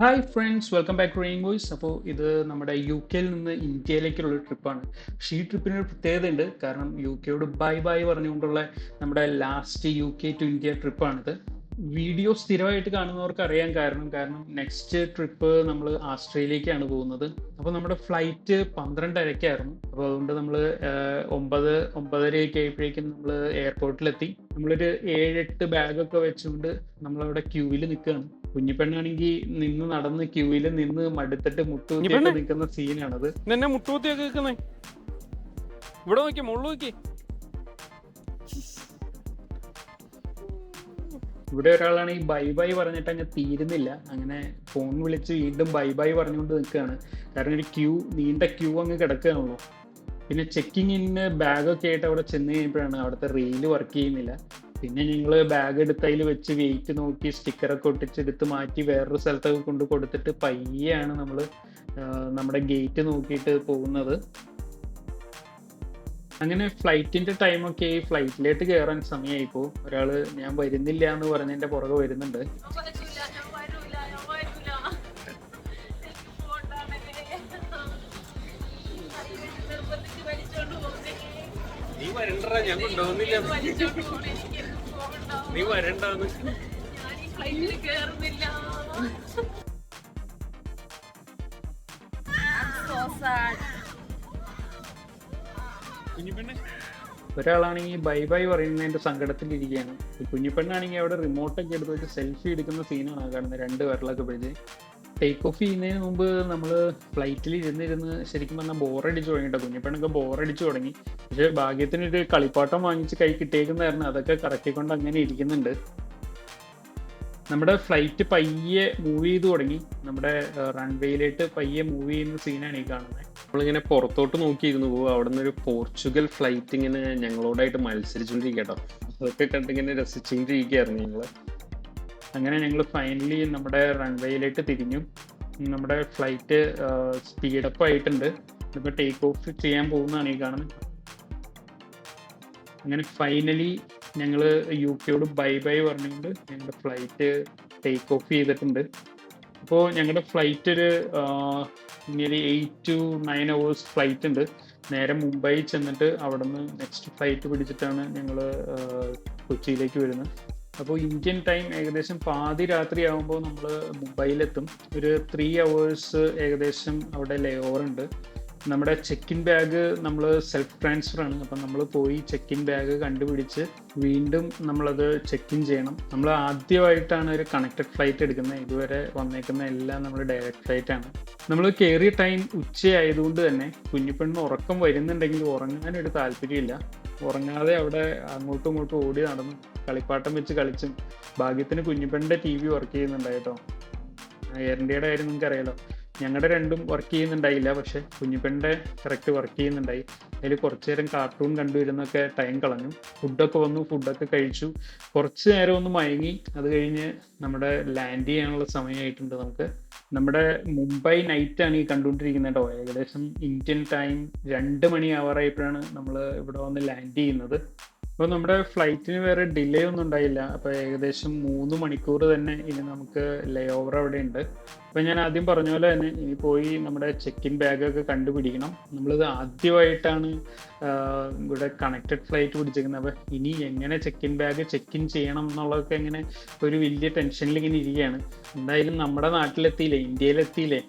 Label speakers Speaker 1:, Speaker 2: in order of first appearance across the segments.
Speaker 1: Hi friends, welcome back to Rain Voice. അപ്പോൾ ഇത് നമ്മുടെ യു കെയിൽ നിന്ന് ഇന്ത്യയിലേക്കുള്ള ട്രിപ്പാണ്. പക്ഷേ ഈ ട്രിപ്പിന് ഒരു പ്രത്യേകത ഉണ്ട്. കാരണം യു കെയോട് ബൈ ബൈ പറഞ്ഞുകൊണ്ടുള്ള നമ്മുടെ last U K to India ട്രിപ്പാണിത്. വീഡിയോ സ്ഥിരമായിട്ട് കാണുന്നവർക്ക് അറിയാൻ കാരണം നെക്സ്റ്റ് ട്രിപ്പ് നമ്മൾ ആസ്ട്രേലിയക്കാണ് പോകുന്നത്. അപ്പോൾ നമ്മുടെ ഫ്ലൈറ്റ് 12:30-ക്കായിരുന്നു. അപ്പോൾ അതുകൊണ്ട് നമ്മൾ 9-9:30 ആയപ്പോഴേക്കും നമ്മൾ എയർപോർട്ടിലെത്തി. നമ്മളൊരു 7-8 ബാഗൊക്കെ വെച്ചുകൊണ്ട് നമ്മളവിടെ ക്യൂവിൽ നിൽക്കുകയാണ്. കുഞ്ഞിപ്പെണ്ണാണെങ്കിൽ നിന്ന് നടന്ന് ക്യൂവിൽ നിന്ന് മടുത്തിട്ട് മുട്ടുകുത്തിയൊക്കെ നിൽക്കുന്ന സീനാണത്.
Speaker 2: എന്നെ മുട്ടുകുത്തിയൊക്കെ നിൽക്കുന്നേ. ഇവിടെ നോക്കി, മുള്ളു നോക്കി.
Speaker 1: ഇവിടെ ഒരാളാണെങ്കിൽ ബൈ ബൈ പറഞ്ഞിട്ട് അങ്ങ് തീരുന്നില്ല. അങ്ങനെ ഫോൺ വിളിച്ച് വീണ്ടും ബൈ ബൈ പറഞ്ഞുകൊണ്ട് നിൽക്കുകയാണ്. കാരണം ഒരു നീണ്ട ക്യൂ അങ്ങ് കിടക്കുകയാണല്ലോ. പിന്നെ ചെക്കിങ് ഇന്ന് ബാഗൊക്കെ ആയിട്ട് അവിടെ ചെന്ന് കഴിഞ്ഞപ്പോഴാണ് അവിടുത്തെ റെയിൽ വർക്ക് ചെയ്യുന്നില്ല. പിന്നെ ഞങ്ങൾ ബാഗ് എടുത്ത് അതിൽ വെച്ച് വെയിറ്റ് നോക്കി സ്റ്റിക്കറൊക്കെ ഒട്ടിച്ചെടുത്ത് മാറ്റി വേറൊരു സ്ഥലത്തൊക്കെ കൊണ്ട് കൊടുത്തിട്ട് പയ്യാണ് നമ്മൾ നമ്മുടെ ഗേറ്റ് നോക്കിയിട്ട് പോകുന്നത്. അങ്ങനെ ഫ്ലൈറ്റിന്റെ ടൈമൊക്കെ ആയി. ഫ്ലൈറ്റിലേക്ക് കയറാൻ സമയമായിപ്പോ ഒരാള് ഞാൻ വരുന്നില്ല എന്ന് പറഞ്ഞതിന്റെ പുറകെ വരുന്നുണ്ട്.
Speaker 2: നീ വരണ്ട, ഞാൻ കൊണ്ടുപോകുന്നില്ല. നീ വരണ്ടാന്ന്. കുഞ്ഞിപ്പെണ്ണെ
Speaker 1: ഒരാളാണെങ്കിൽ ബൈ ബൈ പറയുന്നതിന്റെ സങ്കടത്തിലിരിക്കുകയാണ്. കുഞ്ഞിപ്പെണ്ണാണെങ്കിൽ അവിടെ റിമോട്ടൊക്കെ എടുത്ത് വെച്ച് സെൽഫി എടുക്കുന്ന സീനാണ് കാണുന്നത്. 2 വിരലൊക്കെ പിടിച്ച്. ടേക്ക് ഓഫ് ചെയ്യുന്നതിന് മുമ്പ് നമ്മൾ ഫ്ലൈറ്റിൽ ഇരുന്നിരുന്ന് ശരിക്കും പറഞ്ഞാൽ ബോറടിച്ചു തുടങ്ങിട്ടോ. കുഞ്ഞിപ്പെണ്ണൊക്കെ ബോറടിച്ചു തുടങ്ങി. പക്ഷെ ഭാഗ്യത്തിനൊരു കളിപ്പാട്ടം വാങ്ങിച്ച് കൈ കിട്ടിയേക്കുന്നതായിരുന്നു. അതൊക്കെ കറക്കിക്കൊണ്ട് അങ്ങനെ ഇരിക്കുന്നുണ്ട്. നമ്മുടെ ഫ്ലൈറ്റ് പയ്യെ മൂവ് ചെയ്ത് തുടങ്ങി. നമ്മുടെ റൺവേയിലേക്ക് പയ്യെ മൂവ് ചെയ്യുന്ന സീനാണ് ഈ കാണുന്നത്.
Speaker 2: നമ്മളിങ്ങനെ പുറത്തോട്ട് നോക്കിയിരുന്നു പോകും. അവിടെ നിന്ന് ഒരു പോർച്ചുഗൽ ഫ്ലൈറ്റ് ഇങ്ങനെ ഞങ്ങളോടായിട്ട് മത്സരിച്ചുകൊണ്ടിരിക്കട്ടോ. അതൊക്കെ കണ്ടിങ്ങനെ രസിച്ചുകൊണ്ടിരിക്കുകയായിരുന്നു ഞങ്ങള്.
Speaker 1: അങ്ങനെ ഞങ്ങൾ ഫൈനലി നമ്മുടെ റൺവേയിലേക്ക് തിരിഞ്ഞു. നമ്മുടെ ഫ്ലൈറ്റ് സ്പീഡപ്പ് ആയിട്ടുണ്ട്. ഇപ്പോൾ ടേക്ക് ഓഫ് ചെയ്യാൻ പോകുന്നതാണ് ഈ കാണുന്നത്. അങ്ങനെ ഫൈനലി ഞങ്ങൾ യു കെയോട് ബൈ ബൈ പറഞ്ഞുകൊണ്ട് ഞങ്ങളുടെ ഫ്ലൈറ്റ് ടേക്ക് ഓഫ് ചെയ്തിട്ടുണ്ട്. അപ്പോൾ ഞങ്ങളുടെ ഫ്ലൈറ്റ് ഒരു നിയർലി 8 to 9 hours ഫ്ലൈറ്റ് ഉണ്ട്. നേരെ മുംബൈ ചെന്നിട്ട് അവിടെ നിന്ന് നെക്സ്റ്റ് ഫ്ലൈറ്റ് പിടിച്ചിട്ടാണ് ഞങ്ങൾ കൊച്ചിയിലേക്ക് വരുന്നത്. അപ്പോൾ ഇന്ത്യൻ ടൈം ഏകദേശം പാതി രാത്രി ആകുമ്പോൾ നമ്മൾ മുംബൈയിലെത്തും. ഒരു 3 hours ഏകദേശം അവിടെ ലേ ഓവർ ഉണ്ട്. നമ്മുടെ ചെക്ക് ഇൻ ബാഗ് നമ്മൾ സെൽഫ് ട്രാൻസ്ഫർ ആണ്. അപ്പം നമ്മൾ പോയി ചെക്ക് ഇൻ ബാഗ് കണ്ടുപിടിച്ച് വീണ്ടും നമ്മളത് ചെക്ക് ഇൻ ചെയ്യണം. നമ്മൾ ആദ്യമായിട്ടാണ് ഒരു കണക്റ്റഡ് ഫ്ലൈറ്റ് എടുക്കുന്നത്. ഇതുവരെ വന്നേക്കുന്ന എല്ലാം നമ്മൾ ഡയറക്റ്റ് ഫ്ലൈറ്റ് ആണ്. നമ്മൾ കയറിയ ടൈം ഉച്ചയായതുകൊണ്ട് തന്നെ കുഞ്ഞിപ്പെണ്ണിന് ഉറക്കം വരുന്നുണ്ടെങ്കിൽ ഉറങ്ങാനൊരു താല്പര്യമില്ല. ഉറങ്ങാതെ അവിടെ അങ്ങോട്ടും ഇങ്ങോട്ടും ഓടി നടന്നും കളിപ്പാട്ടം വെച്ച് കളിച്ചും. ഭാഗ്യത്തിന് കുഞ്ഞിപ്പെണ്ണിൻ്റെ TV വർക്ക് ചെയ്യുന്നുണ്ടായിട്ടോ. എയർ ഇന്ത്യയുടെ കാര്യം നിങ്ങൾക്ക് അറിയാലോ. ഞങ്ങളുടെ രണ്ടും വർക്ക് ചെയ്യുന്നുണ്ടായില്ല, പക്ഷെ കുഞ്ഞിപ്പെണ്ണിൻ്റെ കറക്റ്റ് വർക്ക് ചെയ്യുന്നുണ്ടായി. അതിൽ കുറച്ചു നേരം കാർട്ടൂൺ കണ്ടുവരുന്നൊക്കെ ടൈം കളഞ്ഞു. ഫുഡൊക്കെ വന്നു, ഫുഡൊക്കെ കഴിച്ചു. കുറച്ച് നേരം ഒന്ന് മയങ്ങി. അത് കഴിഞ്ഞ് നമ്മുടെ ലാൻഡ് ചെയ്യാനുള്ള സമയമായിട്ടുണ്ട്. നമ്മുടെ മുംബൈ നൈറ്റാണ് ഈ കണ്ടുകൊണ്ടിരിക്കുന്നത് കേട്ടോ. ഏകദേശം ഇന്ത്യൻ ടൈം 2 മണി ആവാറായപ്പോഴാണ് നമ്മൾ ഇവിടെ വന്ന് ലാൻഡ് ചെയ്യുന്നത്. അപ്പോൾ നമ്മുടെ ഫ്ലൈറ്റിന് വേറെ ഡിലേ ഒന്നും ഉണ്ടായില്ല. അപ്പോൾ ഏകദേശം 3 മണിക്കൂർ തന്നെ ഇനി നമുക്ക് ലേ ഓവർ അവിടെ ഉണ്ട്. അപ്പോൾ ഞാൻ ആദ്യം പറഞ്ഞ പോലെ തന്നെ ഇനി പോയി നമ്മുടെ ചെക്ക് ഇൻ ബാഗൊക്കെ കണ്ടുപിടിക്കണം. നമ്മളിത് ആദ്യമായിട്ടാണ് ഇവിടെ കണക്റ്റഡ് ഫ്ലൈറ്റ് പിടിച്ചിരിക്കുന്നത്. അപ്പോൾ ഇനി എങ്ങനെ check in bag check in ചെയ്യണം എന്നുള്ളതൊക്കെ ഇങ്ങനെ ഒരു വലിയ ടെൻഷനിൽ ഇങ്ങനെ ഇരിക്കുകയാണ്. എന്തായാലും നമ്മുടെ നാട്ടിലെത്തിയില്ലേ, ഇന്ത്യയിലെത്തിയില്ലേ,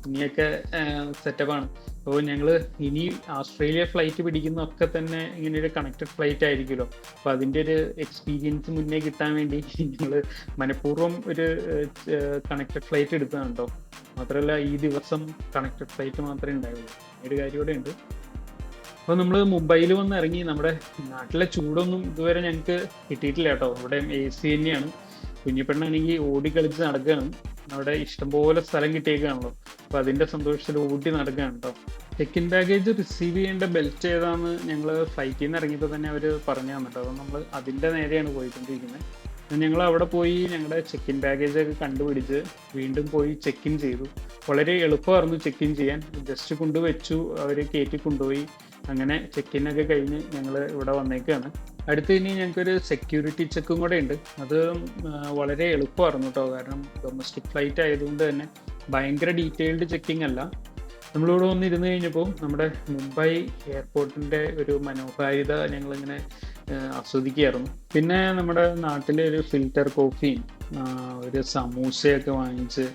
Speaker 1: ഇനിയൊക്കെ സെറ്റപ്പാണ്. അപ്പോൾ ഞങ്ങൾ ഇനി ഓസ്ട്രേലിയ ഫ്ലൈറ്റ് പിടിക്കുന്നതൊക്കെ തന്നെ ഇങ്ങനെ ഒരു കണക്റ്റഡ് ഫ്ലൈറ്റ് ആയിരിക്കുമല്ലോ. അപ്പോൾ അതിൻ്റെ ഒരു എക്സ്പീരിയൻസ് മുന്നേ കിട്ടാൻ വേണ്ടി ഞങ്ങൾ മനഃപൂർവ്വം ഒരു കണക്റ്റഡ് ഫ്ലൈറ്റ് എടുത്തതാണ് കേട്ടോ. മാത്രമല്ല ഈ ദിവസം കണക്റ്റഡ് ഫ്ലൈറ്റ് മാത്രമേ ഉണ്ടായുള്ളൂ. ഒരു കാര്യം കൂടെ ഉണ്ട്. അപ്പോൾ നമ്മൾ മുംബൈയിൽ വന്ന് ഇറങ്ങി. നമ്മുടെ നാട്ടിലെ ചൂടൊന്നും ഇതുവരെ ഞങ്ങൾക്ക് കിട്ടിയിട്ടില്ല കേട്ടോ. ഇവിടെ AC തന്നെയാണ്. കുഞ്ഞിപ്പെണ്ണാണെങ്കിൽ ഓടിക്കളിച്ച് നടക്കുകയാണ്. അവിടെ ഇഷ്ടംപോലെ സ്ഥലം കിട്ടിയേക്കാണല്ലോ. അപ്പോൾ അതിൻ്റെ സന്തോഷത്തിൽ ഓടി നടക്കുകയാണ് കേട്ടോ. ചെക്ക് ഇൻ ബാഗേജ് റിസീവ് ചെയ്യേണ്ട ബെൽറ്റ് ഏതാണെന്ന് ഞങ്ങൾ ഫ്ലൈറ്റിൽ നിന്ന് ഇറങ്ങിയപ്പോൾ തന്നെ അവർ പറഞ്ഞു തന്നിട്ടോ. അപ്പോൾ നമ്മൾ അതിൻ്റെ നേരെയാണ് പോയിക്കൊണ്ടിരിക്കുന്നത്. ഞങ്ങൾ അവിടെ പോയി ഞങ്ങളുടെ ചെക്ക് ഇൻ ബാഗേജൊക്കെ കണ്ടുപിടിച്ച് വീണ്ടും പോയി ചെക്ക് ഇൻ ചെയ്തു. വളരെ എളുപ്പമായിരുന്നു ചെക്ക് ഇൻ ചെയ്യാൻ. ജസ്റ്റ് കൊണ്ടുവച്ചു, അവർ കയറ്റി കൊണ്ടുപോയി. അങ്ങനെ ചെക്ക് ഇന്നൊക്കെ കഴിഞ്ഞ് ഞങ്ങൾ ഇവിടെ വന്നേക്കാണ്. അടുത്ത് ഇനി ഞങ്ങൾക്കൊരു സെക്യൂരിറ്റി ചെക്കും കൂടെ ഉണ്ട്. അത് വളരെ എളുപ്പമായിരുന്നു കേട്ടോ. കാരണം ഡൊമസ്റ്റിക് ഫ്ലൈറ്റ് ആയതുകൊണ്ട് തന്നെ ഭയങ്കര ഡീറ്റെയിൽഡ് ചെക്കിംഗ് അല്ല. നമ്മളിവിടെ വന്നിരുന്ന് കഴിഞ്ഞപ്പോൾ നമ്മുടെ മുംബൈ എയർപോർട്ടിൻ്റെ ഒരു മനോഹാരിത ഞങ്ങളിങ്ങനെ ആസ്വദിക്കുകയായിരുന്നു. പിന്നെ നമ്മുടെ നാട്ടിലെ ഒരു ഫിൽറ്റർ കോഫിയും ഒരു സമൂസയൊക്കെ വാങ്ങിച്ച്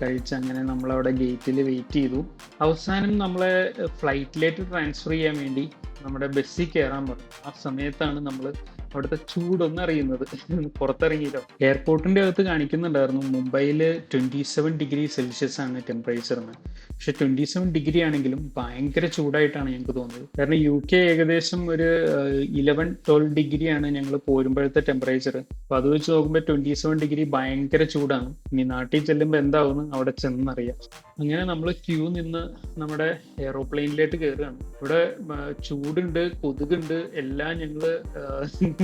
Speaker 1: കഴിച്ച് അങ്ങനെ നമ്മളവിടെ ഗേറ്റിൽ വെയിറ്റ് ചെയ്തു. അവസാനം നമ്മളെ ഫ്ലൈറ്റിലേക്ക് ട്രാൻസ്ഫർ ചെയ്യാൻ വേണ്ടി നമ്മുടെ ബസ്സിൽ കയറാൻ പറഞ്ഞു. ആ സമയത്താണ് നമ്മൾ അവിടുത്തെ ചൂടൊന്നും അറിയുന്നത്. പുറത്തിറങ്ങിയില്ലോ. എയർപോർട്ടിൻ്റെ അകത്ത് കാണിക്കുന്നുണ്ടായിരുന്നു മുംബൈയിൽ 27 ഡിഗ്രി സെൽഷ്യസ് ആണ് ടെമ്പറേച്ചർ എന്ന്. പക്ഷെ 27 ഡിഗ്രി ആണെങ്കിലും ഭയങ്കര ചൂടായിട്ടാണ് ഞങ്ങൾക്ക് തോന്നിയത്. കാരണം UK ഏകദേശം ഒരു 11-12 ഡിഗ്രിയാണ് ഞങ്ങൾ പോരുമ്പോഴത്തെ ടെമ്പറേച്ചർ. അപ്പോൾ അത് വെച്ച് നോക്കുമ്പോൾ 27 ഡിഗ്രി ഭയങ്കര ചൂടാണ്. ഇനി നാട്ടിൽ ചെല്ലുമ്പോൾ എന്താവുമെന്ന് അവിടെ ചെന്നറിയാം. അങ്ങനെ നമ്മൾ ക്യൂ നിന്ന് നമ്മുടെ എയറോപ്ലെയിനിലേക്ക് കയറുകയാണ്. ഇവിടെ ചൂടുണ്ട്, കൊതുകുണ്ട്, എല്ലാം ഞങ്ങൾ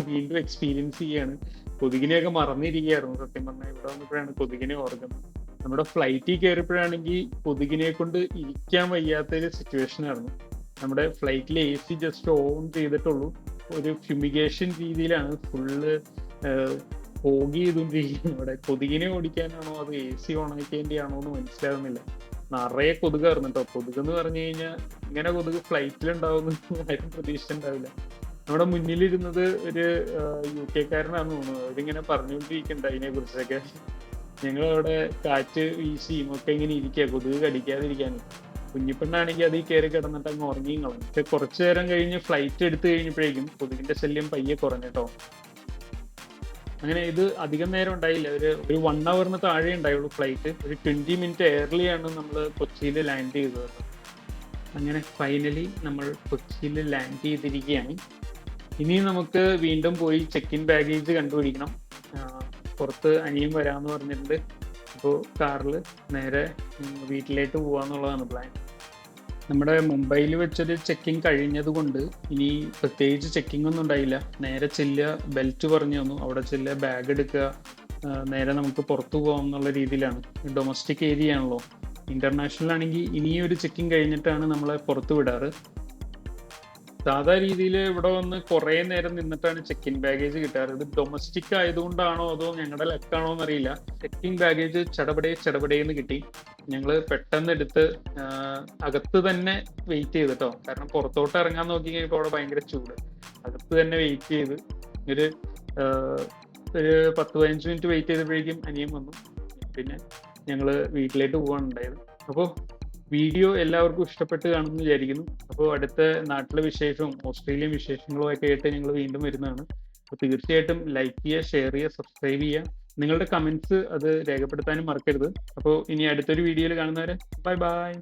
Speaker 1: വീണ്ടും എക്സ്പീരിയൻസ് ചെയ്യാണ്. കൊതുകിനെയൊക്കെ മറന്നിരിക്കുകയായിരുന്നു സത്യം പറഞ്ഞാൽ. ഇവിടെ വന്നപ്പോഴാണ് കൊതുകിനെ ഓർക്കുന്നത്. നമ്മുടെ ഫ്ലൈറ്റിൽ കയറിയപ്പോഴാണെങ്കിൽ കൊതുകിനെ കൊണ്ട് ഇരിക്കാൻ വയ്യാത്തൊരു സിറ്റുവേഷൻ ആയിരുന്നു. നമ്മുടെ ഫ്ലൈറ്റിൽ AC ജസ്റ്റ് ഓൺ ചെയ്തിട്ടുള്ളൂ. ഒരു ഫ്യൂമിഗേഷൻ രീതിയിലാണ് ഫുള്ള് പോകി ചെയ്തുകൊണ്ടിരിക്കുന്നത്. ഇവിടെ കൊതുകിനെ ഓടിക്കാനാണോ അത് AC ഓൺ ആക്കേണ്ടിയാണോ എന്ന് മനസ്സിലാവുന്നില്ല. നിറയെ കൊതുകായിരുന്നു കേട്ടോ. കൊതുകെന്ന് പറഞ്ഞു കഴിഞ്ഞാൽ ഇങ്ങനെ കൊതുക് ഫ്ലൈറ്റിലുണ്ടാവുമെന്ന് ആരും പ്രതീക്ഷിച്ചിട്ടുണ്ടാവില്ല. നമ്മുടെ മുന്നിലിരുന്നത് ഒരു UK കാരനാണെന്ന് തോന്നുന്നു. അവരിങ്ങനെ പറഞ്ഞുകൊണ്ടിരിക്കണ്ട അതിനെ കുറിച്ചൊക്കെ. ഞങ്ങളവിടെ കാറ്റ് വീശിയും ഒക്കെ ഇങ്ങനെ ഇരിക്കുക കൊതുക് കടിക്കാതിരിക്കാൻ. കുഞ്ഞിപ്പെണ്ണാണെങ്കിൽ അതിൽ കയറി കിടന്നിട്ട് അങ്ങ് ഉറങ്ങിയും കളഞ്ഞു. പക്ഷെ കുറച്ചു നേരം കഴിഞ്ഞ് ഫ്ലൈറ്റ് എടുത്തു കഴിഞ്ഞപ്പോഴേക്കും കൊതുകിന്റെ ശല്യം പയ്യെ കുറഞ്ഞിട്ടോ. അങ്ങനെ ഇത് അധികം നേരം ഉണ്ടായില്ല. ഒരു 1 hour താഴെ ഉണ്ടായുള്ളൂ ഫ്ലൈറ്റ്. ഒരു 20 minutes ഏർലിയാണ് നമ്മൾ കൊച്ചിയിൽ ലാൻഡ് ചെയ്തത്. അങ്ങനെ ഫൈനലി നമ്മൾ കൊച്ചിയിൽ ലാൻഡ് ചെയ്തിരിക്കുകയാണ്. ഇനി നമുക്ക് വീണ്ടും പോയി ചെക്ക് ഇൻ ബാഗേജ് കണ്ടുപിടിക്കണം. പുറത്ത് അനിയൻ വരാമെന്ന് പറഞ്ഞിട്ടുണ്ട്. അപ്പോൾ കാറിൽ നേരെ വീട്ടിലേക്ക് പോകാമെന്നുള്ളതാണ് പ്ലാൻ. നമ്മുടെ മുംബൈയിൽ വെച്ചൊരു ചെക്കിങ് കഴിഞ്ഞത് കൊണ്ട് ഇനി പ്രത്യേകിച്ച് ചെക്കിംഗ് ഒന്നും ഉണ്ടായില്ല. നേരെ ചെല്ലുക, ബെൽറ്റ് പറഞ്ഞു തന്നു, അവിടെ ചെല്ലുക, ബാഗ് എടുക്കുക, നേരെ നമുക്ക് പുറത്തു പോകാം എന്നുള്ള രീതിയിലാണ്. ഡൊമസ്റ്റിക് ഏരിയ ആണല്ലോ. ഇന്റർനാഷണൽ ആണെങ്കിൽ ഇനിയൊരു ചെക്കിംഗ് കഴിഞ്ഞിട്ടാണ് നമ്മളെ പുറത്ത് വിടാറ്. സാധാ രീതിയിൽ ഇവിടെ വന്ന് കുറേ നേരം നിന്നിട്ടാണ് ചെക്ക് ഇൻ ബാഗേജ് കിട്ടാറ്. ഇത് ഡൊമസ്റ്റിക് ആയതുകൊണ്ടാണോ അതോ ഞങ്ങളുടെ ലക്കാണോ എന്നറിയില്ല. ചെക്കിംഗ് ബാഗേജ് ചടപടേന്ന് കിട്ടി. ഞങ്ങൾ പെട്ടെന്ന് എടുത്ത് അകത്ത് തന്നെ വെയിറ്റ് ചെയ്തിട്ടോ. കാരണം പുറത്തോട്ട് ഇറങ്ങാൻ നോക്കി കഴിഞ്ഞപ്പോൾ അവിടെ ഭയങ്കര ചൂട്. അകത്ത് തന്നെ വെയിറ്റ് ചെയ്ത് ഒരു 10-15 minutes വെയിറ്റ് ചെയ്തപ്പോഴേക്കും അനിയൻ വന്നു. പിന്നെ ഞങ്ങൾ വീട്ടിലേക്ക് പോകാനുണ്ടായത്. അപ്പോൾ വീഡിയോ എല്ലാവർക്കും ഇഷ്ടപ്പെട്ട് കാണുമെന്ന് വിചാരിക്കുന്നു. അപ്പോൾ അടുത്ത നാട്ടിലെ വിശേഷവും ഓസ്ട്രേലിയൻ വിശേഷങ്ങളും ഒക്കെ ആയിട്ട് ഞങ്ങൾ വീണ്ടും വരുന്നതാണ്. അപ്പോൾ തീർച്ചയായിട്ടും ലൈക്ക് ചെയ്യുക, ഷെയർ ചെയ്യുക, സബ്സ്ക്രൈബ് ചെയ്യുക. നിങ്ങളുടെ കമൻസ് അത് രേഖപ്പെടുത്താനും മറക്കരുത്. അപ്പോൾ ഇനി അടുത്തൊരു വീഡിയോയിൽ കാണുന്നവരെ ബൈ ബൈ.